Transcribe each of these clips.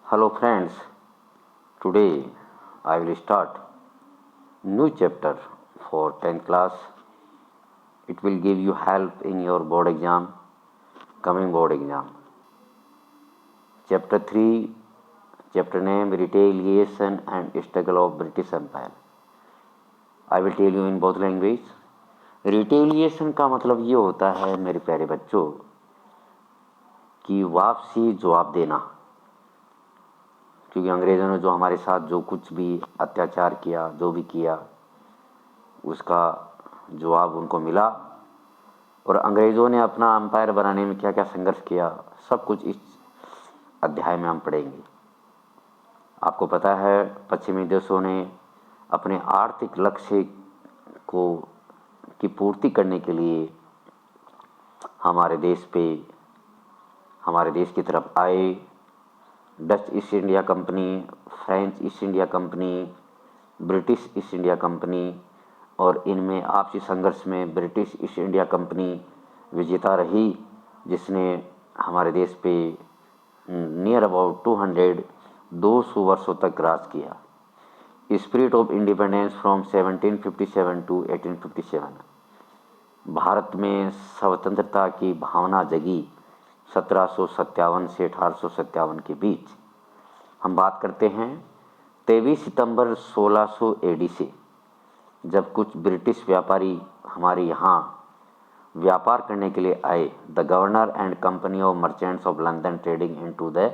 Hello friends, today I will start new chapter for 10th class. It will give you help in your board exam, coming board exam. Chapter 3, chapter name Retaliation and Struggle of British Empire. I will tell you in both language. Retaliation का मतलब ये होता है मेरे प्यारे बच्चों कि वापसी जवाब देना, क्योंकि अंग्रेज़ों ने जो हमारे साथ जो कुछ भी अत्याचार किया, जो भी किया, उसका जवाब उनको मिला। और अंग्रेज़ों ने अपना एम्पायर बनाने में क्या क्या संघर्ष किया, सब कुछ इस अध्याय में हम पढ़ेंगे। आपको पता है पश्चिमी देशों ने अपने आर्थिक लक्ष्य को की पूर्ति करने के लिए हमारे देश की तरफ आए। Dutch east India company, French east India company, British east India company, और इनमें आपसी संघर्ष में ब्रिटिश ईस्ट इंडिया कंपनी विजेता रही, जिसने हमारे देश पे नियर अबाउट 200 वर्षों तक राज किया। Spirit of independence from 1757 to 1857। भारत में स्वतंत्रता की भावना जगी 1757 से 1857 के बीच। हम बात करते हैं 23 सितंबर 1600 एडी से, जब कुछ ब्रिटिश व्यापारी हमारे यहाँ व्यापार करने के लिए आए। The governor and company of merchants of London trading into the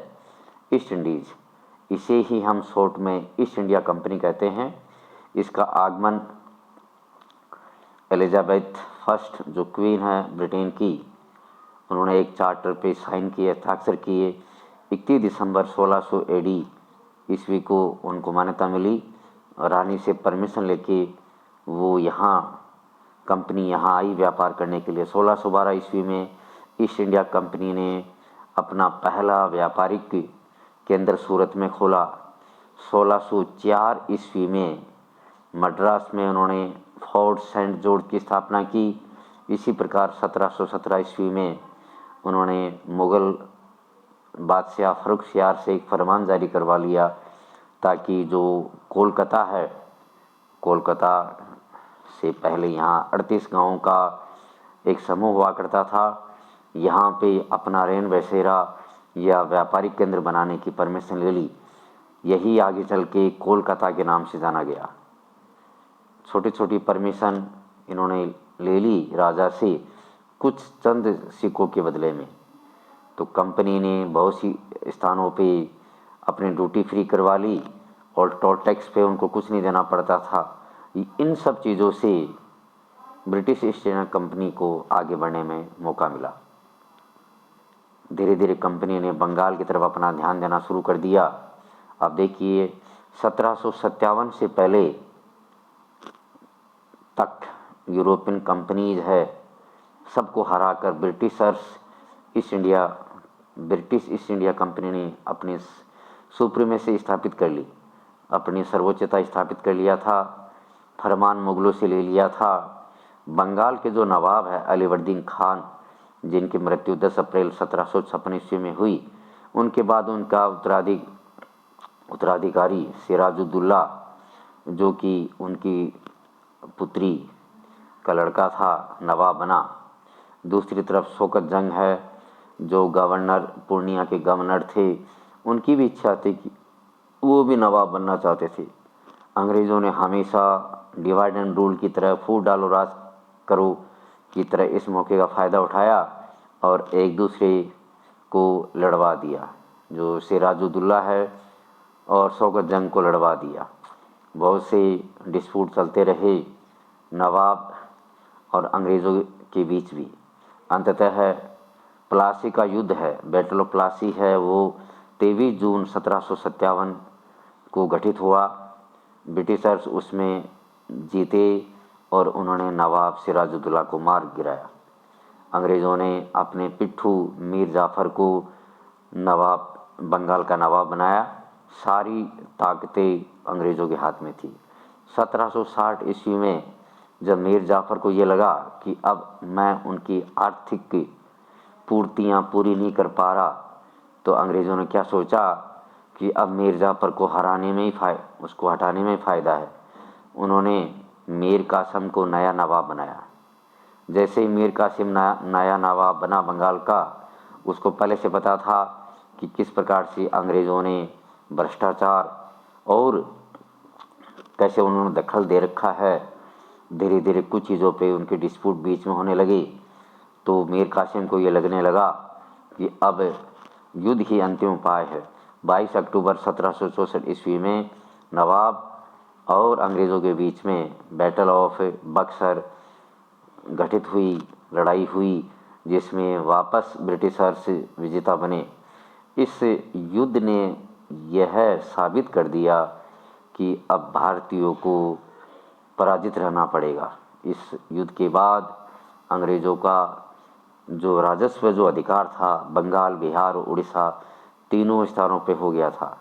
east Indies. इसे ही हम शॉर्ट में ईस्ट इंडिया कंपनी कहते हैं। इसका आगमन एलिजाबेथ फर्स्ट, जो क्वीन है ब्रिटेन की, उन्होंने एक चार्टर पे साइन किए, हस्ताक्षर किए। 31 दिसंबर 1600 एडी ईस्वी को उनको मान्यता मिली। रानी से परमिशन लेके वो यहाँ कंपनी यहाँ आई व्यापार करने के लिए। 1612 ईस्वी में ईस्ट इंडिया कंपनी ने अपना पहला व्यापारिक केंद्र सूरत में खोला। 1604 ईस्वी में मद्रास में उन्होंने फोर्ट सेंट जॉर्ज की स्थापना की। इसी प्रकार 1717 ईस्वी में उन्होंने मुग़ल बादशाह फ़र्रुख़शियार से एक फरमान जारी करवा लिया, ताकि जो कोलकाता है, कोलकाता से पहले यहाँ 38 गाँवों का एक समूह हुआ करता था, यहाँ पे अपना रेन बसेरा या व्यापारिक केंद्र बनाने की परमिशन ले ली। यही आगे चल के कोलकाता के नाम से जाना गया। छोटी छोटी परमिशन इन्होंने ले ली राजा से, कुछ चंद सिक्कों के बदले में। तो कंपनी ने बहुत सी स्थानों पे अपनी ड्यूटी फ्री करवा ली और टोल टैक्स पे उनको कुछ नहीं देना पड़ता था। इन सब चीज़ों से ब्रिटिश ईस्ट इंडिया कंपनी को आगे बढ़ने में मौका मिला। धीरे धीरे कंपनी ने बंगाल की तरफ अपना ध्यान देना शुरू कर दिया। अब देखिए 1757 से पहले तक यूरोपियन कंपनीज है, सबको हराकर ब्रिटिश ईस्ट इंडिया कंपनी ने अपनी सुप्रीमेसी स्थापित कर ली, अपनी सर्वोच्चता स्थापित कर लिया था। फरमान मुगलों से ले लिया था। बंगाल के जो नवाब है अलीवर्दीन खान, जिनकी मृत्यु 10 अप्रैल 1756 ईस्वी में हुई, उनके बाद उनका उत्तराधिकारी सिराजुद्दौला, जो कि उनकी पुत्री का लड़का था, नवाब बना। दूसरी तरफ शौकत जंग है, जो गवर्नर पूर्णिया के गवर्नर थे, उनकी भी इच्छा थी कि वो भी नवाब बनना चाहते थे। अंग्रेज़ों ने हमेशा डिवाइड एंड रूल की तरह, फूट डालो राज करो की तरह इस मौके का फ़ायदा उठाया और एक दूसरे को लड़वा दिया। जो सिराजुद्दौला है और शौकत जंग को लड़वा दिया। बहुत से डिस्प्यूट चलते रहे नवाब और अंग्रेज़ों के बीच भी। अंततः प्लासी का युद्ध है, बैटल ऑफ प्लासी है, वो 23 जून 1757 को गठित हुआ। ब्रिटिशर्स उसमें जीते और उन्होंने नवाब सिराजुद्दौला को मार गिराया। अंग्रेज़ों ने अपने पिट्ठू मीर जाफ़र को बंगाल का नवाब बनाया। सारी ताकतें अंग्रेज़ों के हाथ में थी। 1760 ईस्वी में जब मीर जाफ़र को ये लगा कि अब मैं उनकी आर्थिक पूर्तियाँ पूरी नहीं कर पा रहा, तो अंग्रेज़ों ने क्या सोचा कि अब मीर जाफ़र को हराने में ही उसको हटाने में फ़ायदा है। उन्होंने मीर कासिम को नया नवाब बनाया। जैसे ही मीर कासिम नया नवाब बना बंगाल का, उसको पहले से पता था कि किस प्रकार से अंग्रेज़ों ने भ्रष्टाचार और कैसे उन्होंने दखल दे रखा है। धीरे धीरे कुछ चीज़ों पे उनके डिस्प्यूट बीच में होने लगे, तो मीर कासिम को ये लगने लगा कि अब युद्ध ही अंतिम उपाय है। 22 अक्टूबर 1764 ईस्वी में नवाब और अंग्रेज़ों के बीच में बैटल ऑफ बक्सर घटित हुई, लड़ाई हुई, जिसमें वापस ब्रिटिशर्स विजेता बने। इस युद्ध ने यह साबित कर दिया कि अब भारतीयों को पराजित रहना पड़ेगा। इस युद्ध के बाद अंग्रेज़ों का जो राजस्व, जो अधिकार था, बंगाल, बिहार और उड़ीसा तीनों स्थानों पे हो गया था।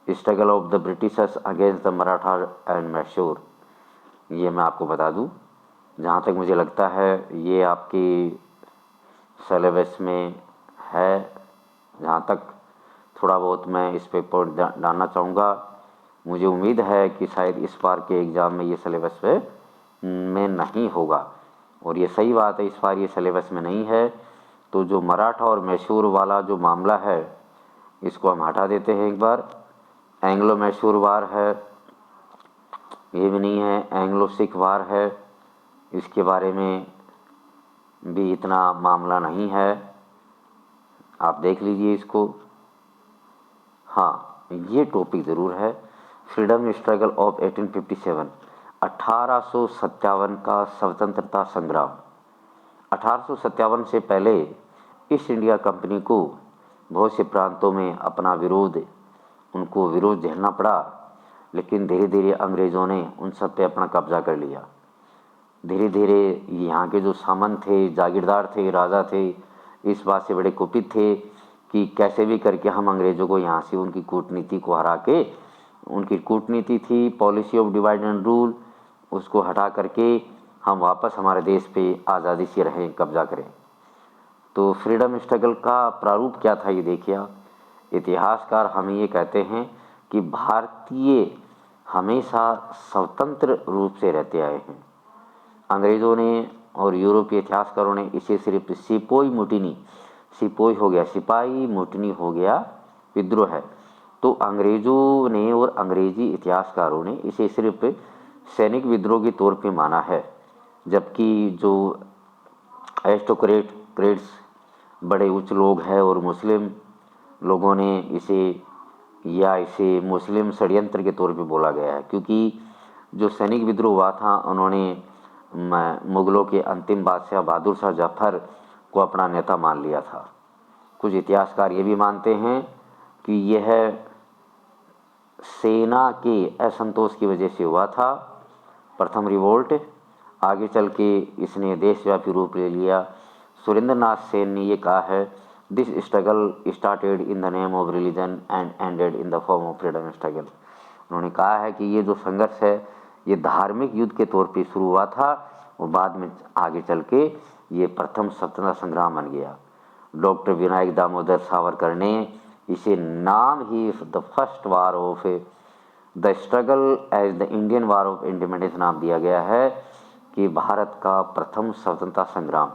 Struggle of the Britishers against the Maratha and Mysore, ये मैं आपको बता दूं, जहाँ तक मुझे लगता है ये आपकी सिलेबस में है। जहाँ तक थोड़ा बहुत मैं इस पे पॉइंट डालना चाहूँगा। मुझे उम्मीद है कि शायद इस बार के एग्ज़ाम में ये सिलेबस में नहीं होगा, और ये सही बात है, इस बार ये सिलेबस में नहीं है। तो जो मराठा और मैसूर वाला जो मामला है, इसको हम हटा देते हैं एक बार। एंग्लो मैसूर वार है, ये भी नहीं है। एंग्लो सिख वार है, इसके बारे में भी इतना मामला नहीं है, आप देख लीजिए इसको। हाँ, ये टॉपिक ज़रूर है, फ्रीडम स्ट्रगल ऑफ 1857, 1857 का स्वतंत्रता संग्राम। 1857 से पहले ईस्ट इंडिया कंपनी को बहुत से प्रांतों में उनको विरोध झेलना पड़ा, लेकिन धीरे धीरे अंग्रेज़ों ने उन सब पे अपना कब्जा कर लिया। धीरे धीरे यहाँ के जो सामंत थे, जागीरदार थे, राजा थे, इस बात से बड़े कुपित थे कि कैसे भी करके हम अंग्रेज़ों को यहाँ से उनकी कूटनीति को हरा के, उनकी कूटनीति थी policy of divide and rule, उसको हटा करके हम वापस हमारे देश पे आज़ादी से रहें, कब्जा करें। तो फ्रीडम स्ट्रगल का प्रारूप क्या था ये देखिए आप। इतिहासकार हमें ये कहते हैं कि भारतीय हमेशा स्वतंत्र रूप से रहते आए हैं। अंग्रेज़ों ने और यूरोपीय इतिहासकारों ने इसे सिर्फ सिपोई मुटिनी, सिपोई हो गया सिपाही, मुटिनी हो गया विद्रोह है। तो अंग्रेज़ों ने और अंग्रेजी इतिहासकारों ने इसे सिर्फ सैनिक विद्रोह के तौर पे माना है, जबकि जो एरिस्टोक्रेट्स, बड़े उच्च लोग हैं, और मुस्लिम लोगों ने इसे मुस्लिम षड्यंत्र के तौर पे बोला गया है, क्योंकि जो सैनिक विद्रोह हुआ था, उन्होंने मुगलों के अंतिम बादशाह बहादुर शाह जफर को अपना नेता मान लिया था। कुछ इतिहासकार ये भी मानते हैं कि यह सेना के असंतोष की वजह से हुआ था, प्रथम रिवोल्ट। आगे चल के इसने देशव्यापी रूप ले लिया। सुरेंद्र नाथ सेन ने ये कहा है, this struggle started in the name of religion and ended in the form of freedom struggle. उन्होंने कहा है कि ये जो संघर्ष है, ये धार्मिक युद्ध के तौर पे शुरू हुआ था, और बाद में आगे चल के ये प्रथम स्वतंत्रता संग्राम बन गया। डॉक्टर विनायक दामोदर सावरकर ने इसे नाम ही the first war of the struggle as the Indian war of independence नाम दिया गया है, कि भारत का प्रथम स्वतंत्रता संग्राम।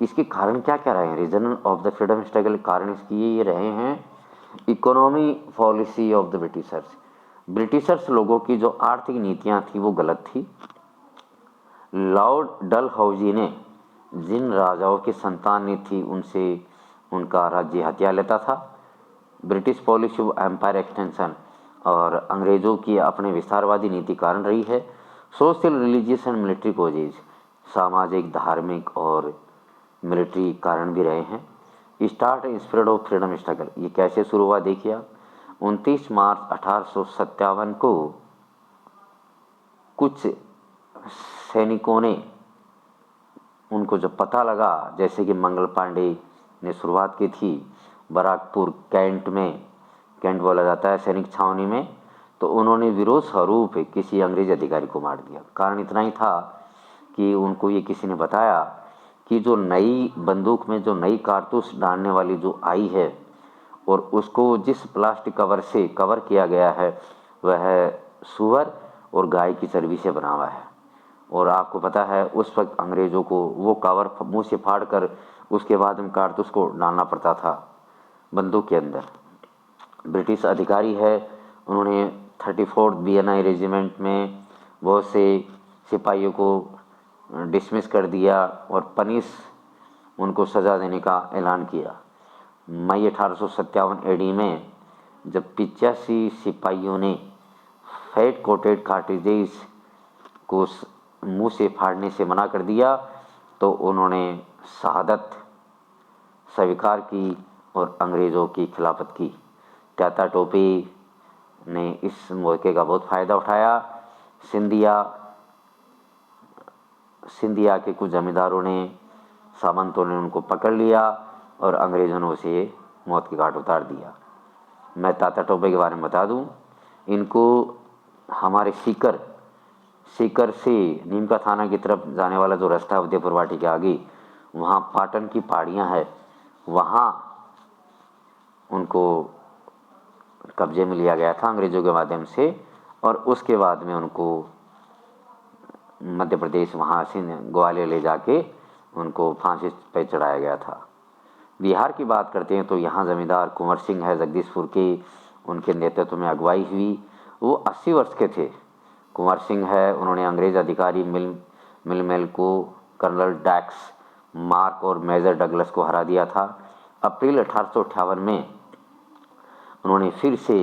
इसके कारण क्या क्या रहे हैं, reason of the freedom struggle, कारण इसकी ये रहे हैं, economy policy of the Britishers लोगों की जो आर्थिक नीतियां थी वो गलत थी। लॉर्ड डलहौजी ने जिन राजाओं की संतान थी उनसे उनका राज्य हथिया लेता था। British policy of empire extension और अंग्रेज़ों की अपने विस्तारवादी नीति कारण रही है। Social, religious and military causes, सामाजिक, धार्मिक और मिलिट्री कारण भी रहे हैं। Start and spread of freedom struggle, ये कैसे शुरू हुआ देखिए आप। 29 मार्च 1857 को कुछ सैनिकों ने, उनको जब पता लगा, जैसे कि मंगल पांडे ने शुरुआत की थी बराकपुर कैंट बोला जाता है सैनिक छावनी में, तो उन्होंने विरोध स्वरूप किसी अंग्रेज अधिकारी को मार दिया। कारण इतना ही था कि उनको ये किसी ने बताया कि जो नई बंदूक में जो नई कारतूस डालने वाली जो आई है, और उसको जिस प्लास्टिक कवर से कवर किया गया है वह सूअर और गाय की चर्बी से बना हुआ है। और आपको पता है उस वक्त अंग्रेज़ों को वो कवर मुंह से फाड़ कर उसके बाद में कारतूस को डालना पड़ता था बंदूक के अंदर। ब्रिटिश अधिकारी है, उन्होंने 34th BNI रेजिमेंट में बहुत से सिपाहियों को डिसमिस कर दिया और उनको सज़ा देने का ऐलान किया। मई 1857 AD में जब 85 सिपाहियों ने फैट कोटेड कार्ट्रिजेज को मुंह से फाड़ने से मना कर दिया तो उन्होंने शहादत स्वीकार की और अंग्रेज़ों की खिलाफत की। तात्या टोपे ने इस मौके का बहुत फ़ायदा उठाया। सिंधिया के कुछ जमींदारों ने, सामंतों ने उनको पकड़ लिया और अंग्रेज़ों ने उसे मौत के घाट उतार दिया। मैं तात्या टोपे के बारे में बता दूं, इनको हमारे सीकर से नीमका थाना की तरफ जाने वाला जो रास्ता है उदयपुर वाटी के आगे, वहाँ पाटन की पहाड़ियाँ हैं, वहाँ उनको कब्जे में लिया गया था अंग्रेज़ों के माध्यम से और उसके बाद में उनको मध्य प्रदेश वहाँ से ग्वालियर ले जाके उनको फांसी पे चढ़ाया गया था। बिहार की बात करते हैं तो यहाँ जमींदार कुंवर सिंह है जगदीशपुर के, उनके नेतृत्व में अगुवाई हुई। वो 80 वर्ष के थे। कुंवर सिंह है, उन्होंने अंग्रेज़ अधिकारी मिलमेल को, कर्नल डैक्स मार्क और मेजर डगलस को हरा दिया था। अप्रैल 1858 में उन्होंने फिर से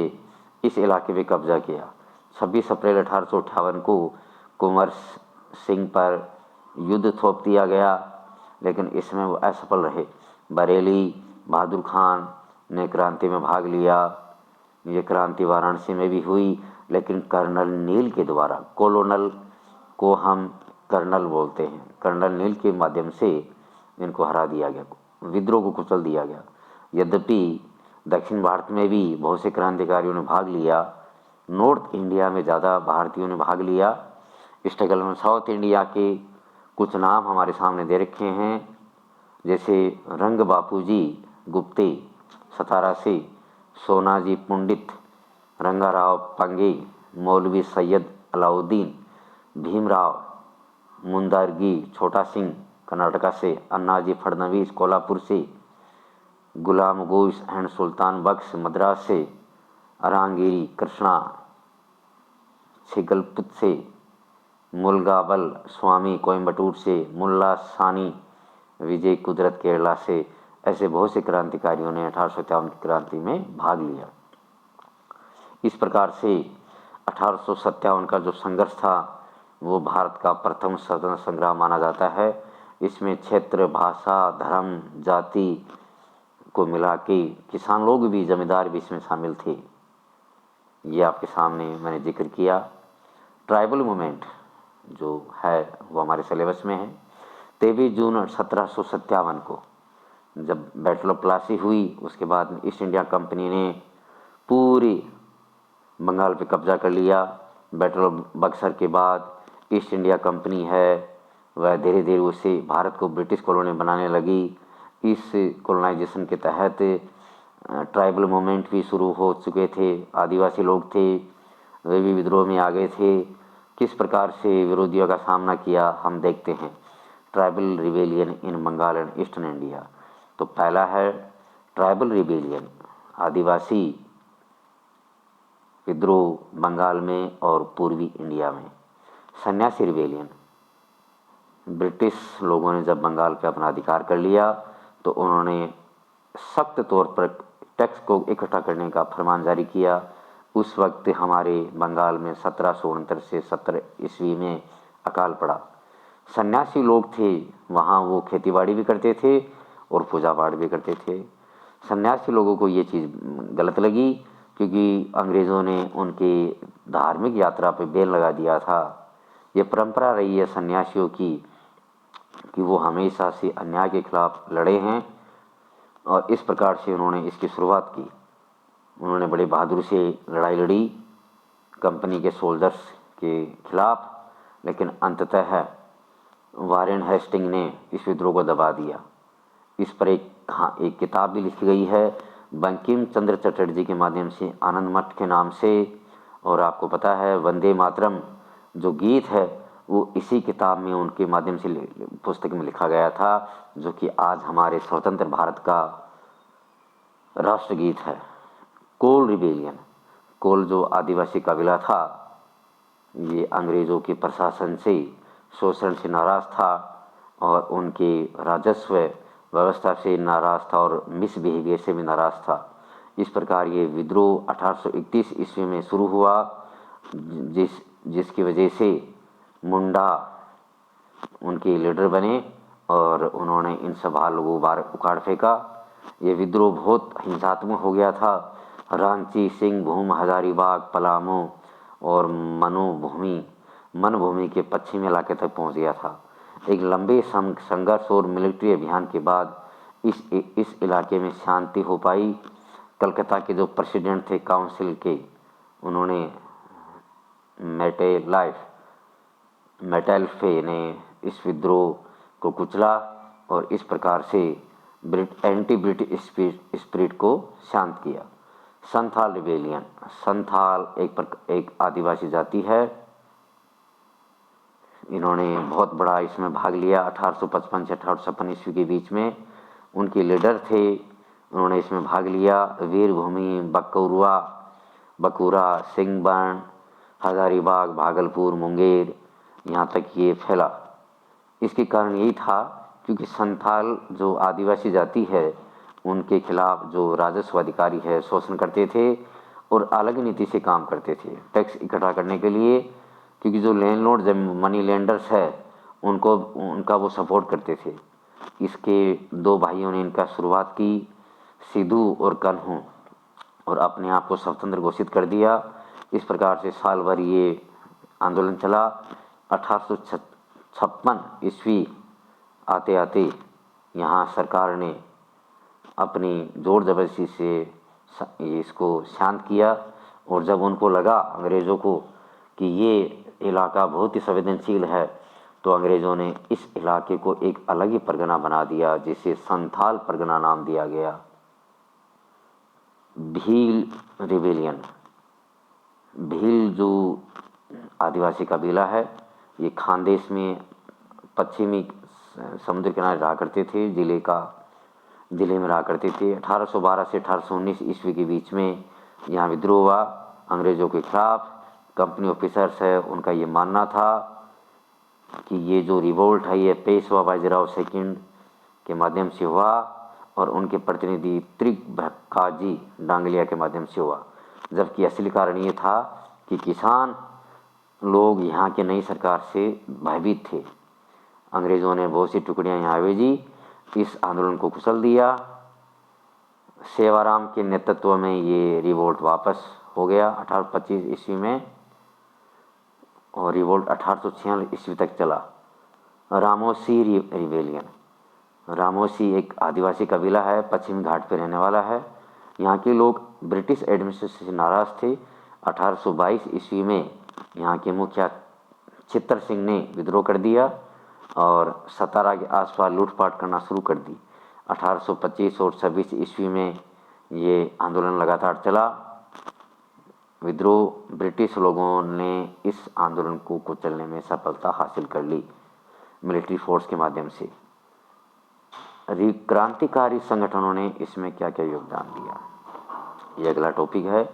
इस इलाके पे कब्जा किया। 26 अप्रैल 1858 को कुंवर सिंह पर युद्ध थोप दिया गया, लेकिन इसमें वो असफल रहे। बरेली बहादुर खान ने क्रांति में भाग लिया। ये क्रांति वाराणसी में भी हुई, लेकिन कर्नल नील के द्वारा, कोलोनल को हम कर्नल बोलते हैं, कर्नल नील के माध्यम से इनको हरा दिया गया, विद्रोह को कुचल दिया गया। यद्यपि दक्षिण भारत में भी बहुत से क्रांतिकारियों ने भाग लिया, नॉर्थ इंडिया में ज़्यादा भारतीयों ने भाग लिया। इस टेबल में साउथ इंडिया के कुछ नाम हमारे सामने दे रखे हैं, जैसे रंग बापूजी गुप्ते सतारा से, सोनाजी पंडित, रंगाराव पंगे, मौलवी सैयद अलाउद्दीन, भीमराव मुंदारगी छोटा सिंह कर्नाटका से, अन्नाजी फडणवीस कोल्हापुर से, गुलाम गोश एंड सुल्तान बख्श मद्रास से, अरांगिरी कृष्णा छिगलपुत से, मुलगाबल स्वामी कोयम्बटूर से, मुल्ला सानी विजय कुदरत केरला से। ऐसे बहुत से क्रांतिकारियों ने 1857 की क्रांति में भाग लिया। इस प्रकार से 1857 का जो संघर्ष था वो भारत का प्रथम स्वतंत्रता संग्राम माना जाता है। इसमें क्षेत्र, भाषा, धर्म, जाति को मिला के किसान लोग भी, जमींदार भी इसमें शामिल थे। ये आपके सामने मैंने जिक्र किया। ट्राइबल मूवमेंट जो है वो हमारे सिलेबस में है। 23 जून 1757 को जब बैटल ऑफ प्लासी हुई, उसके बाद ईस्ट इंडिया कंपनी ने पूरी बंगाल पे कब्जा कर लिया। बैटल ऑफ बक्सर के बाद ईस्ट इंडिया कंपनी है वह धीरे धीरे उसे भारत को ब्रिटिश कॉलोनी बनाने लगी। इस कॉलोनाइजेशन के तहत ट्राइबल मूवमेंट भी शुरू हो चुके थे। आदिवासी लोग थे, वे भी विद्रोह में आ गए थे। किस प्रकार से विरोधियों का सामना किया हम देखते हैं। Tribal rebellion in Bengal and eastern India. तो पहला है ट्राइबल रिबेलियन, आदिवासी विद्रोह बंगाल में और पूर्वी इंडिया में। सन्यासी रिबेलियन, ब्रिटिश लोगों ने जब बंगाल पे अपना अधिकार कर लिया तो उन्होंने सख्त तौर पर टैक्स को इकट्ठा करने का फरमान जारी किया। उस वक्त हमारे बंगाल में 1769 से 17 ईस्वी में अकाल पड़ा। सन्यासी लोग थे वहाँ, वो खेतीबाड़ी भी करते थे और पूजा पाठ भी करते थे। सन्यासी लोगों को ये चीज़ गलत लगी क्योंकि अंग्रेज़ों ने उनकी धार्मिक यात्रा पे बैन लगा दिया था। ये परंपरा रही है सन्यासियों की कि वो हमेशा से अन्याय के खिलाफ लड़े हैं और इस प्रकार से उन्होंने इसकी शुरुआत की। उन्होंने बड़े बहादुरी से लड़ाई लड़ी कंपनी के सोल्जर्स के खिलाफ, लेकिन अंततः वारेन हेस्टिंग ने इस विद्रोह को दबा दिया। इस पर एक किताब भी लिखी गई है, बंकिम चंद्र चटर्जी के माध्यम से आनंद मठ के नाम से। और आपको पता है वंदे मातरम जो गीत है वो इसी किताब में उनके माध्यम से पुस्तक में लिखा गया था, जो कि आज हमारे स्वतंत्र भारत का राष्ट्रगीत है। कोल रिबेलियन, कोल जो आदिवासी कबीला था, ये अंग्रेज़ों के प्रशासन से, शोषण से नाराज़ था और उनके राजस्व व्यवस्था से नाराज़ था और मिसबिहेवियर से भी नाराज़ था। इस प्रकार ये विद्रोह 1831 ईस्वी में शुरू हुआ, जिसकी वजह से मुंडा उनके लीडर बने और उन्होंने इन सभा लोगों बार उखाड़ फेंका। ये विद्रोह बहुत हिंसात्मक हो गया था। रांची, सिंहभूम, हजारीबाग, पलामू और मनभूमि के पश्चिमी इलाके तक पहुंच गया था। एक लंबे संघर्ष और मिलिट्री अभियान के बाद इस इलाके में शांति हो पाई। कलकत्ता के जो प्रेसिडेंट थे काउंसिल के, उन्होंने मेटेल्फे ने इस विद्रोह को कुचला और इस प्रकार से एंटी ब्रिटिश स्पिरिट को शांत किया। संथाल रिबेलियन, संथाल एक आदिवासी जाति है। इन्होंने बहुत बड़ा इसमें भाग लिया 1855 से 1856 ईस्वी के बीच में। उनके लीडर थे, उन्होंने इसमें भाग लिया। वीरभूमि, बकुरा, सिंहबर्न, हजारीबाग, भागलपुर, मुंगेर, यहाँ तक ये फैला। इसके कारण यही था क्योंकि संथाल जो आदिवासी जाति है, उनके खिलाफ जो राजस्व अधिकारी है शोषण करते थे और अलग नीति से काम करते थे टैक्स इकट्ठा करने के लिए, क्योंकि जो लैंडलॉर्ड मनी लेंडर्स है उनका वो सपोर्ट करते थे। इसके दो भाइयों ने इनका शुरुआत की, सिद्धू और कन्हू, और अपने आप को स्वतंत्र घोषित कर दिया। इस प्रकार से साल भर ये आंदोलन चला। 1856 ईस्वी आते आते यहाँ सरकार ने अपनी जोर जबरदस्ती से इसको शांत किया। और जब उनको लगा अंग्रेज़ों को कि ये इलाका बहुत ही संवेदनशील है, तो अंग्रेज़ों ने इस इलाके को एक अलग ही परगना बना दिया, जिसे संथाल परगना नाम दिया गया। भील रिबेलियन, भील जो आदिवासी कबीला है, ये खानदेश में पश्चिमी समुद्र किनारे रहा करते थे, जिले में रहा करते थे। 1812 से 1819 ईस्वी के बीच में यहाँ विद्रोह हुआ अंग्रेज़ों के खिलाफ। कंपनी ऑफिसर्स है, उनका ये मानना था कि ये जो रिवोल्ट है ये पेशवा बाजीराव सेकंड के माध्यम से हुआ और उनके प्रतिनिधि त्रिभक्काजी डांगलिया के माध्यम से हुआ, जबकि असली कारण ये था कि किसान लोग यहाँ के नई सरकार से भयभीत थे। अंग्रेज़ों ने बहुत सी टुकड़ियाँ यहाँ भेजी, इस आंदोलन को कुचल दिया। सेवाराम के नेतृत्व में ये रिवोल्ट वापस हो गया 1825 ईस्वी में, और रिवोल्ट 1846 ईस्वी तक चला। रामोसी रिबेलियन, रामोसी एक आदिवासी कबीला है, पश्चिमी घाट पर रहने वाला है। यहाँ के लोग ब्रिटिश एडमिनिस्ट्रेशन से नाराज़ थे। 1822 ईस्वी में यहाँ के मुखिया चित्तर सिंह ने विद्रोह कर दिया और सतारा के आसपास लूटपाट करना शुरू कर दी। 1825 और 26 ईस्वी में ये आंदोलन लगातार चला। विद्रोह ब्रिटिश लोगों ने इस आंदोलन को कुचलने में सफलता हासिल कर ली मिलिट्री फोर्स के माध्यम से। क्रांतिकारी संगठनों ने इसमें क्या क्या योगदान दिया, ये अगला टॉपिक है।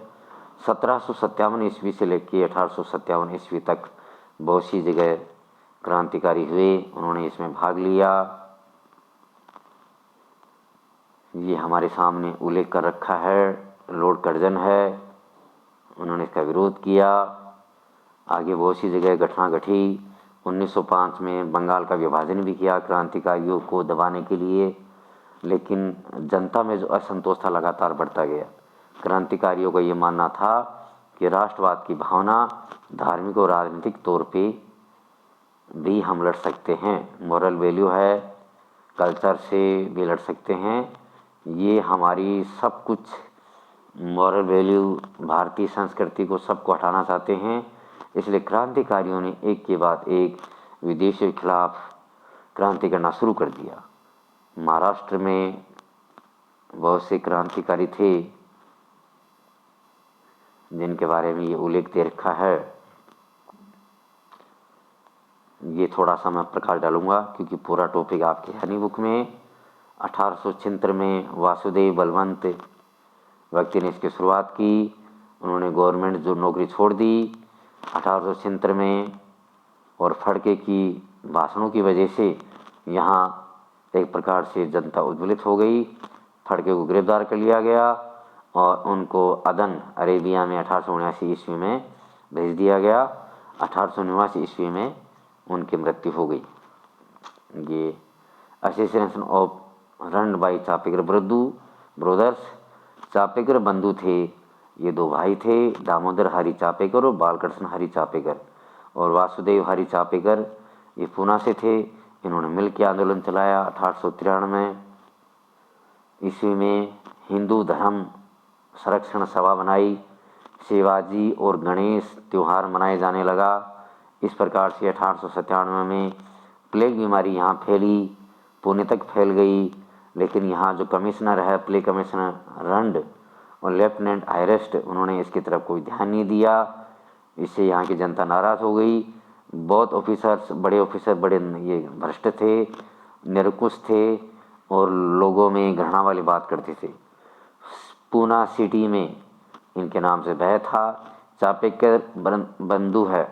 1757 ईस्वी से लेकर 1857 ईस्वी तक बहुत सी जगह क्रांतिकारी हुए, उन्होंने इसमें भाग लिया। ये हमारे सामने उल्लेख कर रखा है, लॉर्ड कर्जन है, उन्होंने इसका विरोध किया। आगे बहुत सी जगह घटना घटी। 1905 में बंगाल का विभाजन भी किया क्रांतिकारियों को दबाने के लिए, लेकिन जनता में जो असंतोष था लगातार बढ़ता गया। क्रांतिकारियों का ये मानना था कि राष्ट्रवाद की भावना धार्मिक और राजनीतिक तौर पे भी हम लड़ सकते हैं, मॉरल वैल्यू है, कल्चर से भी लड़ सकते हैं। ये हमारी सब कुछ मॉरल वैल्यू, भारतीय संस्कृति को सबको हटाना चाहते हैं। इसलिए क्रांतिकारियों ने एक के बाद एक विदेशियों के खिलाफ क्रांति करना शुरू कर दिया। महाराष्ट्र में बहुत से क्रांतिकारी थे जिनके बारे में ये उल्लेख दे रखा है। ये थोड़ा सा मैं प्रकाश डालूंगा क्योंकि पूरा टॉपिक आपके है नहीं बुक में। 1876 में वासुदेव बलवंत व्यक्ति ने इसकी शुरुआत की। उन्होंने गवर्नमेंट जो नौकरी छोड़ दी 1876 में, और फड़के की भाषणों की वजह से यहाँ एक प्रकार से जनता उद्वेलित हो गई। फड़के को गिरफ्तार कर लिया गया और उनको अदन अरेबिया में 1879 ईस्वी में भेज दिया गया। 1889 ईस्वी में उनकी मृत्यु हो गई। ये association of run by Chapekar brothers. Chapekar बंधु थे, ये दो भाई थे, दामोदर हरि चापेकर और बालकृष्ण हरि चापेकर। और वासुदेव हरि चापेकर ये पूना से थे। इन्होंने मिलकर आंदोलन चलाया। 1893 ईस्वी में हिंदू धर्म संरक्षण सभा बनाई। शिवाजी और गणेश त्योहार मनाए जाने लगा। इस प्रकार से 1897 में प्लेग बीमारी यहाँ फैली, पुणे तक फैल गई। लेकिन यहाँ जो कमिश्नर है, प्लेग कमिश्नर रंड और लेफ्टिनेंट आयरेस्ट, उन्होंने इसकी तरफ कोई ध्यान नहीं दिया। इससे यहाँ की जनता नाराज़ हो गई। बहुत ऑफिसर्स, बड़े ऑफिसर, बड़े ये भ्रष्ट थे, निरकुश थे और लोगों में घृणा वाली बात करते थे। पूना सिटी में इनके नाम से भय था। चापेकर बंधु है,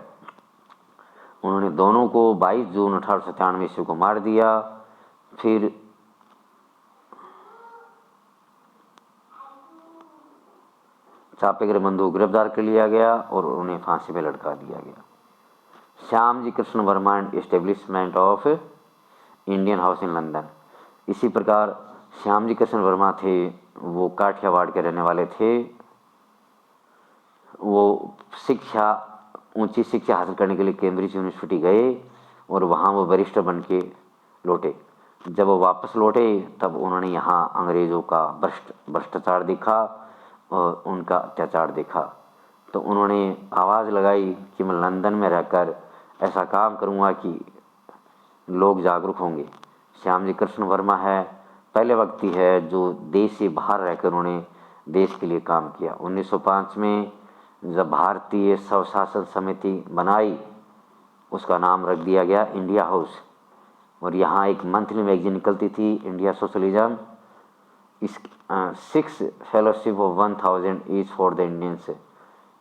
उन्होंने दोनों को 22 जून 1897 ईस्वी को मार दिया। फिर चापेकर बंधु को गिरफ्तार कर लिया गया और उन्हें फांसी पे लटका दिया गया। Shyamji Krishna Verma and establishment of Indian house in London. इसी प्रकार श्यामजी कृष्ण वर्मा थे, वो काठियावाड़ के रहने वाले थे। वो ऊंची शिक्षा हासिल करने के लिए कैम्ब्रिज यूनिवर्सिटी गए और वहाँ वो बैरिस्टर बन के लौटे। जब वो वापस लौटे तब उन्होंने यहाँ अंग्रेज़ों का भ्रष्टाचार देखा और उनका अत्याचार देखा। तो उन्होंने आवाज़ लगाई कि मैं लंदन में रहकर ऐसा काम करूँगा कि लोग जागरूक होंगे। श्यामजी कृष्ण वर्मा है, पहले व्यक्ति है जो देश से बाहर रहकर उन्होंने देश के लिए काम किया। 1905 में जब भारतीय स्वशासन समिति बनाई, उसका नाम रख दिया गया इंडिया हाउस। और यहाँ एक मंथली मैगजीन निकलती थी, इंडिया सोशलिज्म। इस 6 fellowship of 1000 each for the Indians.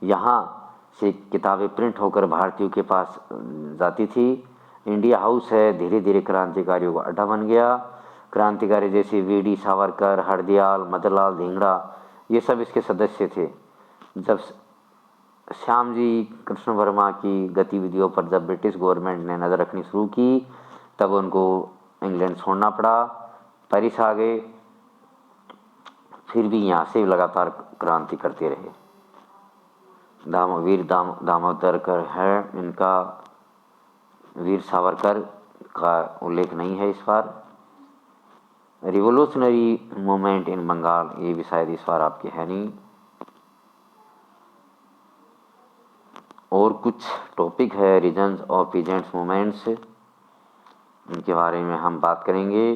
यहाँ से किताबें प्रिंट होकर भारतीयों के पास जाती थी। इंडिया हाउस है, धीरे धीरे क्रांतिकारियों का अड्डा बन गया। क्रांतिकारी जैसे वीडी सावरकर, हरदयाल, मदनलाल धिंगड़ा, ये सब इसके सदस्य थे। जब श्यामजी कृष्ण वर्मा की गतिविधियों पर जब ब्रिटिश गवर्नमेंट ने नज़र रखनी शुरू की, तब उनको इंग्लैंड छोड़ना पड़ा, पेरिस आ गए। फिर भी यहाँ से लगातार क्रांति करते रहे। वीर दामोदरकर है इनका, वीर सावरकर का उल्लेख नहीं है इस बार। रिवोल्यूशनरी मूवमेंट इन बंगाल, ये भी शायद इस बार आपके है नहीं। और कुछ टॉपिक है रीजन्स ऑफ पीजेंट्स मूवमेंट्स, इनके बारे में हम बात करेंगे।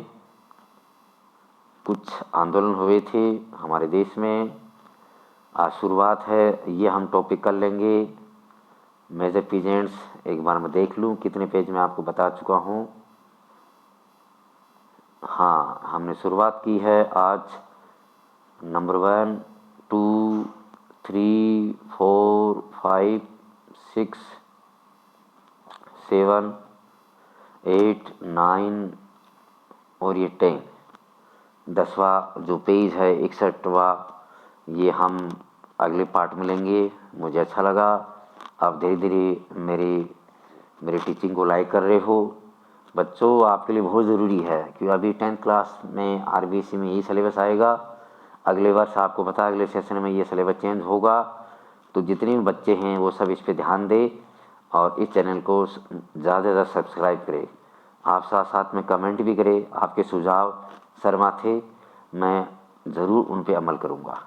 कुछ आंदोलन हुए थे हमारे देश में, आज शुरुआत है, ये हम टॉपिक कर लेंगे। मेजर पीजेंट्स एक बार मैं देख लूँ कितने पेज में आपको बता चुका हूँ। हाँ, हमने शुरुआत की है आज नंबर 1, 2, 3, 4, 5, 6, 7, 8, 9 और ये 10वां जो पेज है 61वां, ये हम अगले पार्ट में लेंगे। मुझे अच्छा लगा आप धीरे धीरे मेरी टीचिंग को लाइक कर रहे हो। बच्चों, आपके लिए बहुत ज़रूरी है कि अभी 10th क्लास में आरबीसी में यही सिलेबस आएगा। अगले वर्ष आपको पता है अगले सेशन में ये सिलेबस चेंज होगा। तो जितने भी बच्चे हैं वो सब इस पे ध्यान दें और इस चैनल को ज़्यादा से ज़्यादा सब्सक्राइब करें। आप साथ साथ में कमेंट भी करें। आपके सुझाव शर्मा थे, मैं ज़रूर उन पे अमल करूँगा।